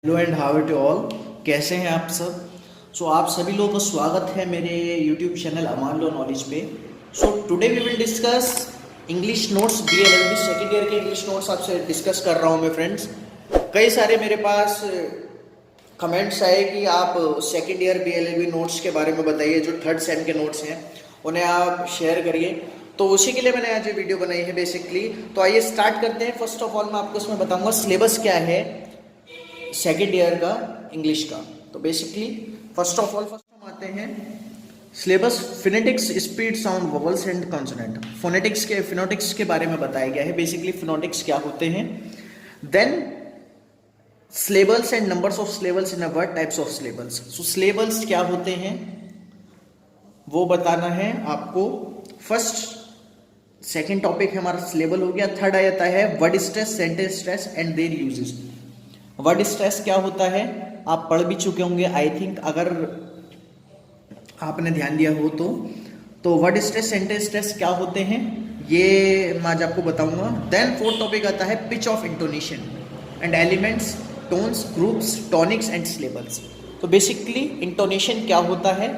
Hello and how it all. कैसे हैं आप सब। आप सभी लोगों का स्वागत है मेरे YouTube channel Aman law knowledge पे। Today we will discuss English notes BLLB second year के इंग्लिश नोट्स आपसे डिस्कस कर रहा हूँ मैं फ्रेंड्स। कई सारे मेरे पास कमेंट्स आए कि आप सेकेंड ईयर BLLB नोट्स के बारे में बताइए, जो थर्ड सेम के नोट्स हैं उन्हें आप शेयर करिए। तो उसी के लिए मैंने आज ये वीडियो बनाई है बेसिकली। तो आइए स्टार्ट करते हैं। फर्स्ट ऑफ ऑल मैं आपको इसमें बताऊंगा सिलेबस क्या है सेकेंड ईयर का इंग्लिश का। तो बेसिकली फर्स्ट हम आते हैं syllabus. Phonetics, speed, sound, vowels and consonant. Phonetics के बारे में बताया गया है बेसिकली फिनोटिक्स क्या होते हैं। Then syllables and numbers of syllables in a word, types of syllables. Syllables क्या होते हैं वो बताना है आपको। फर्स्ट सेकेंड टॉपिक है हमारा सिलेबल हो गया। थर्ड आ जाता है word stress, sentence stress and there uses. Word stress क्या होता है आप पढ़ भी चुके होंगे आई थिंक, अगर आपने ध्यान दिया हो तो वर्ड स्ट्रेस, सेंटेंस स्ट्रेस क्या होते हैं ये मैं आज आपको बताऊंगा। देन फोर्थ टॉपिक आता है pitch of intonation and elements, tones, groups, tonics and syllables. तो बेसिकली इंटोनेशन क्या होता है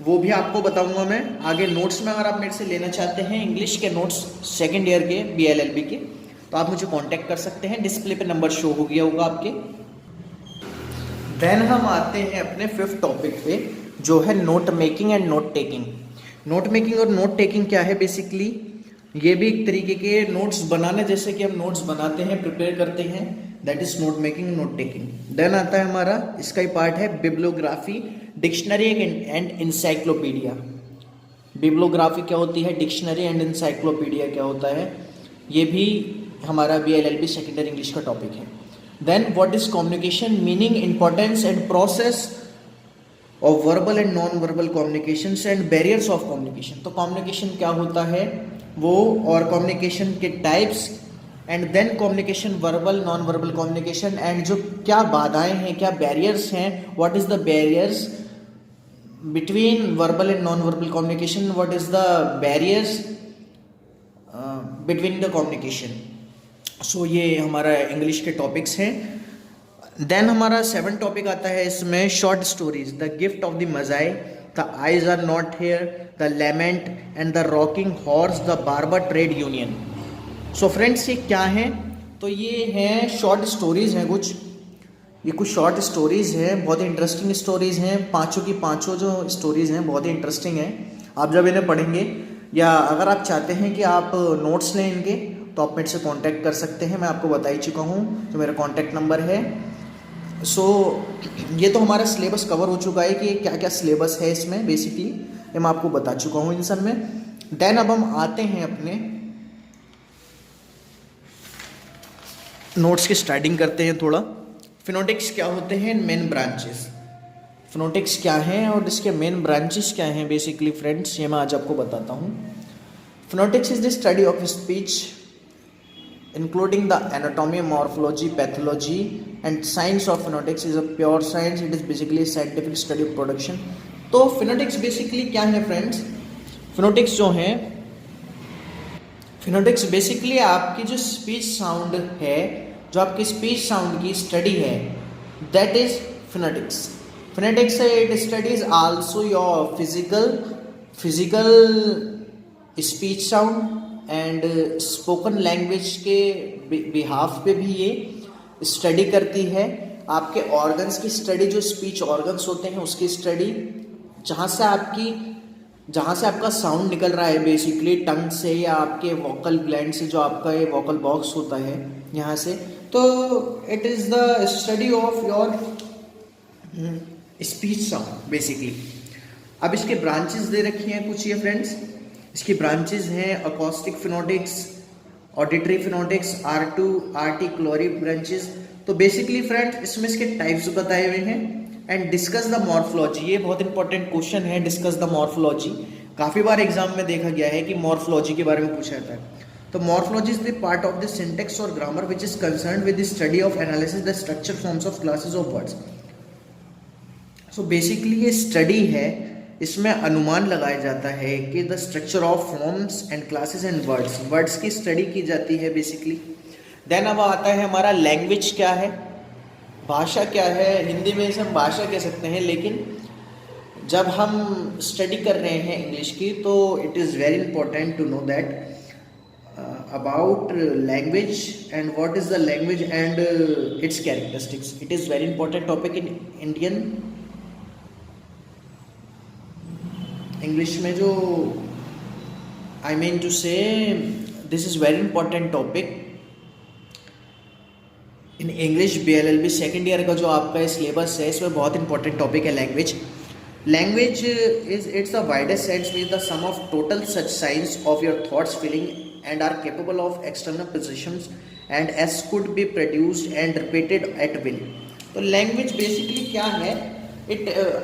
वो भी आपको बताऊंगा मैं आगे नोट्स में। अगर आप मेरे से लेना चाहते हैं इंग्लिश के नोट्स सेकेंड ईयर के BLLB के तो आप मुझे कांटेक्ट कर सकते हैं। डिस्प्ले पे नंबर शो हो गया होगा आपके। देन हम आते हैं अपने फिफ्थ टॉपिक पे जो है note making and note taking. Note making और नोट टेकिंग क्या है बेसिकली, ये भी एक तरीके के नोट्स बनाने जैसे कि हम नोट्स बनाते हैं, प्रिपेयर करते हैं, that is note making, note taking. Then आता है हमारा इसका ही पार्ट है bibliography, dictionary and encyclopaedia. Bibliography क्या होती है, डिक्शनरी एंड इंसाइक्लोपीडिया क्या होता है, ये भी हमारा BLLB सेकेंड ईयर इंग्लिश का टॉपिक है। Then what is communication, meaning, importance and process of verbal and non verbal communication and barriers of communication. तो कम्युनिकेशन क्या होता है वो, और कम्युनिकेशन के types, and then communication verbal, non verbal communication, and जो क्या बाधाएं हैं, क्या बैरियर्स हैं, what is the barriers between verbal and non verbal communication, what is the barriers between the communication. ये हमारा इंग्लिश के टॉपिक्स हैं। देन हमारा सेवन टॉपिक आता है इसमें short stories, the gift of the magi, the eyes are not here, the lament and the rocking horse, the barber trade union. Friends ये क्या है, तो ये हैं शॉर्ट स्टोरीज हैं कुछ, ये कुछ शॉर्ट स्टोरीज हैं, बहुत ही इंटरेस्टिंग स्टोरीज हैं। पांचों की पांचों जो स्टोरीज हैं बहुत ही इंटरेस्टिंग हैं। आप जब इन्हें पढ़ेंगे या अगर आप चाहते हैं कि आप नोट्स लें इनके तो आप मेरे से कांटेक्ट कर सकते हैं। मैं आपको बता ही चुका हूँ जो मेरा कांटेक्ट नंबर है। ये तो हमारा सिलेबस कवर हो चुका है कि क्या क्या सिलेबस है इसमें बेसिकली, ये मैं आपको बता चुका हूँ इन सब में। देन अब हम आते हैं अपने नोट्स की स्टार्टिंग करते हैं थोड़ा। फिनोटिक्स क्या होते हैं, मेन ब्रांचेस। फिनोटिक्स क्या हैं और इसके मेन ब्रांचेस क्या हैं बेसिकली फ्रेंड्स, ये मैं आज आपको बताता हूँ। Phonetics is the study of speech including the anatomy, morphology, pathology and science of phonetics is a pure science. It is basically a scientific study of production. तो phonetics basically क्या है friends, phonetics जो है, phonetics basically आपकी जो speech sound है, जो आपकी speech sound की study है, that is phonetics. Phonetics it studies also your physical speech sound and spoken language के बिहाफ पे भी ये स्टडी करती है। आपके ऑर्गन्स की स्टडी, जो स्पीच ऑर्गन्स होते हैं उसकी स्टडी, जहाँ से आपका साउंड निकल रहा है बेसिकली टंग से या आपके वोकल ग्लैंड से, जो आपका ये वोकल बॉक्स होता है यहाँ से। तो it is the study of your speech sound basically. अब इसके ब्रांचेस दे रखी हैं कुछ ये फ्रेंड्स। इसकी ब्रांचेस हैं अकॉस्टिक फिनोटिक्स, ऑडिटरी फिनोटिक्स, आर्टिकुलरी ब्रांचेस। तो बेसिकली फ्रेंड्स इसमें इसके टाइप्स बताए हुए हैं। एंड डिस्कस द मॉर्फोलॉजी, ये बहुत इंपॉर्टेंट क्वेश्चन है, डिस्कस द मॉर्फोलॉजी। काफ़ी बार एग्जाम में देखा गया है कि मॉर्फोलॉजी के बारे में पूछा जाता है। तो morphology is the part of the syntax और grammar which is concern with the study of analysis the structure forms of classes of words. Basically ये स्टडी है, इसमें अनुमान लगाया जाता है कि the structure of forms and classes and words की स्टडी की जाती है बेसिकली। देन अब आता है हमारा लैंग्वेज क्या है, भाषा क्या है, हिंदी में इसे हम भाषा कह सकते हैं, लेकिन जब हम स्टडी कर रहे हैं इंग्लिश की तो it is very important to know that about language and what is the language and its characteristics. It is very important topic in Indian English में जो I mean to say this is very important topic in English BLLB second year का जो आपका syllabus है इसमें बहुत important topic है language. Language is it's the widest sense means the sum of total such science of your thoughts feeling and are capable of external positions and as could be produced and repeated at will. तो language basically क्या है,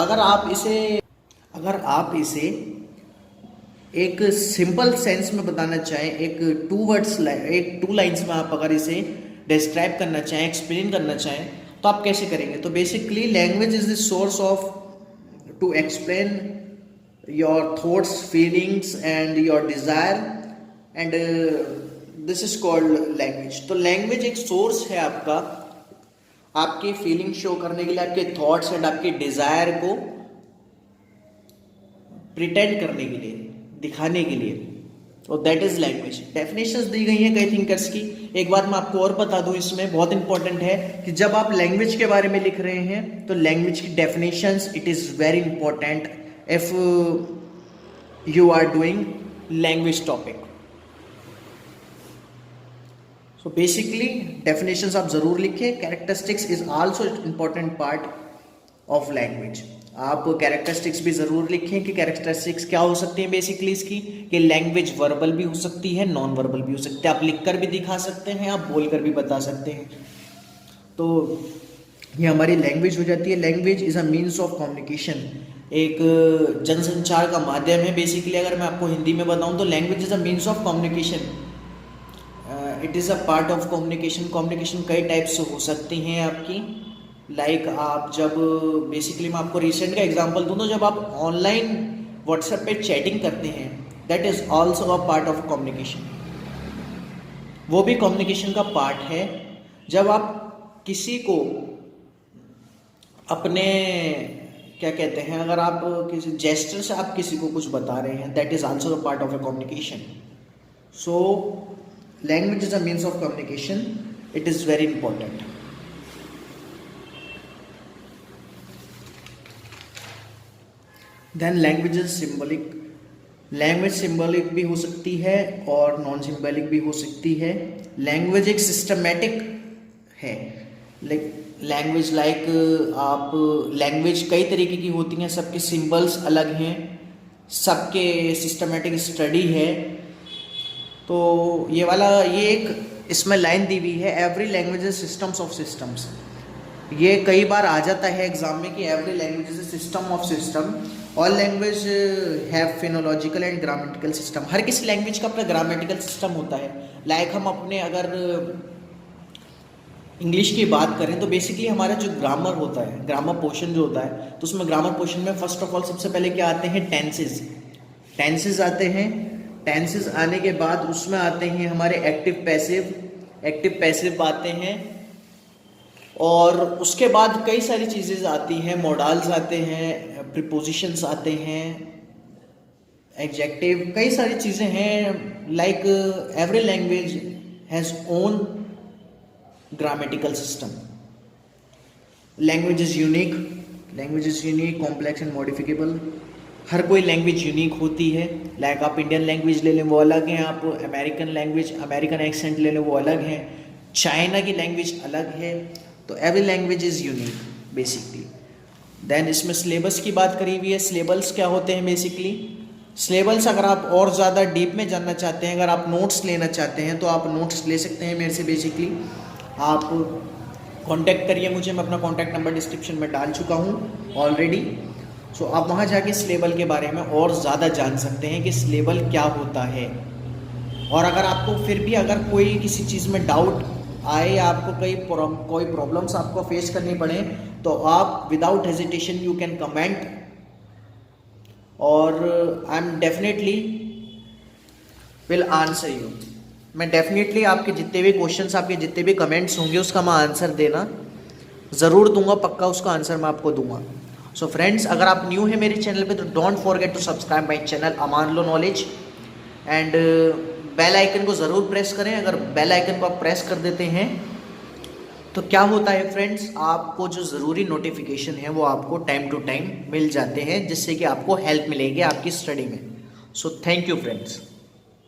अगर आप इसे एक simple sense में बताना चाहें, एक टू लाइन्स में आप अगर इसे डिस्क्राइब करना चाहें, एक्सप्लेन करना चाहें, तो आप कैसे करेंगे? तो basically language is the source of to explain your thoughts, feelings and your desire and this is called language. तो लैंग्वेज एक सोर्स है आपका, आपकी फीलिंग शो करने के लिए, आपके थॉट्स एंड आपके डिजायर को प्रिटेंड करने के लिए, दिखाने के लिए. तो दैट इज लैंग्वेज. डेफिनेशंस दी गई हैं कई थिंकर्स की. एक बात मैं आपको और बता दूं, इसमें बहुत इंपॉर्टेंट है कि जब आप लैंग्वेज के बारे में लिख रहे हैं तो लैंग्वेज की definitions it is very important if you are doing language topic. So basically definitions आप जरूर लिखें. Characteristics is also important part of language. आप कैरेक्टरिस्टिक्स भी जरूर लिखें कि कैरेक्टरिस्टिक्स क्या हो सकती हैं बेसिकली इसकी, कि लैंग्वेज वर्बल भी हो सकती है, नॉन वर्बल भी हो सकती है. आप लिखकर भी दिखा सकते हैं, आप बोलकर भी बता सकते हैं. तो ये हमारी लैंग्वेज हो जाती है. Language is a means of communication, एक जनसंचार का माध्यम है. बेसिकली अगर मैं आपको हिंदी में बताऊं तो language is a means of communication. It is a part of communication. Communication कई टाइप से हो सकती हैं आपकी. लाइक आप जब बेसिकली मैं आपको रिसेंट का एग्जांपल दूं तो जब आप ऑनलाइन व्हाट्सएप पे चैटिंग करते हैं, that is also a part of communication. वो भी कम्युनिकेशन का पार्ट है. जब आप किसी को अपने क्या कहते हैं, अगर आप किसी जेस्चर से आप किसी को कुछ बता रहे हैं, that is also a part of a communication. So language is a means of communication. It is very important. Then language is symbolic. Language symbolic भी हो सकती है और नॉन सिंबॉलिक भी हो सकती है. लैंग्वेज एक सिस्टमेटिक है. लैंग्वेज आप लैंग्वेज कई तरीके की होती हैं, सबके सिंबल्स अलग हैं, सबके सिस्टमेटिक स्टडी है. तो ये एक इसमें लाइन दी हुई है, every language is systems of systems. ये कई बार आ जाता है एग्जाम में कि every language is system of system. All language have phonological and grammatical system. हर किसी लैंग्वेज का अपना ग्रामेटिकल सिस्टम होता है. लाइक हम अपने अगर इंग्लिश की बात करें तो बेसिकली हमारा जो ग्रामर होता है, ग्रामर पोर्शन जो होता है, तो उसमें ग्रामर पोर्शन में फर्स्ट ऑफ ऑल सबसे पहले क्या आते हैं, टेंसेज आते हैं. टेंसेस आने के बाद उसमें आते हैं हमारे एक्टिव पैसिव आते हैं, और उसके बाद कई सारी चीज़ें आती हैं, मोडाल्स आते हैं, प्रीपोजिशंस आते हैं, एडजेक्टिव, कई सारी चीज़ें हैं. Like every language has own grammatical system. Language is unique, complex and modificable. हर कोई लैंग्वेज यूनिक होती है. लाइक आप इंडियन लैंग्वेज ले लें वो अलग हैं, आप अमेरिकन एक्सेंट ले लें वो अलग हैं, चाइना की लैंग्वेज अलग है. तो every language is unique basically. Then इसमें सिलेबस की बात करी हुई है. सिलेबल्स क्या होते हैं बेसिकली? सिलेबल्स अगर आप और ज़्यादा डीप में जानना चाहते हैं, अगर आप नोट्स लेना चाहते हैं तो आप नोट्स ले सकते हैं मेरे से. बेसिकली आप कांटेक्ट करिए मुझे, मैं अपना कांटेक्ट नंबर डिस्क्रिप्शन में डाल चुका हूँ ऑलरेडी. सो आप वहाँ जाके सिलेबल के बारे में और ज़्यादा जान सकते हैं कि सिलेबल क्या होता है. और अगर आपको फिर भी अगर कोई किसी चीज़ में डाउट आए, आपको कोई प्रॉब्लम्स आपको फेस करनी पड़े, तो आप without hesitation you can comment, और I am definitely will answer you. मैं डेफिनेटली आपके जितने भी क्वेश्चंस, आपके जितने भी कमेंट्स होंगे उसका मैं आंसर देना ज़रूर दूंगा, पक्का उसका आंसर मैं आपको दूंगा। सो फ्रेंड्स, अगर आप न्यू है मेरे चैनल पे तो don't forget to subscribe my channel Aman law knowledge and bell icon को ज़रूर प्रेस करें। अगर बेल आइकन को आप प्रेस कर देते हैं तो क्या होता है फ्रेंड्स, आपको जो ज़रूरी नोटिफिकेशन है वो आपको टाइम टू टाइम मिल जाते हैं, जिससे कि आपको हेल्प मिलेगी आपकी स्टडी में। So thank you friends.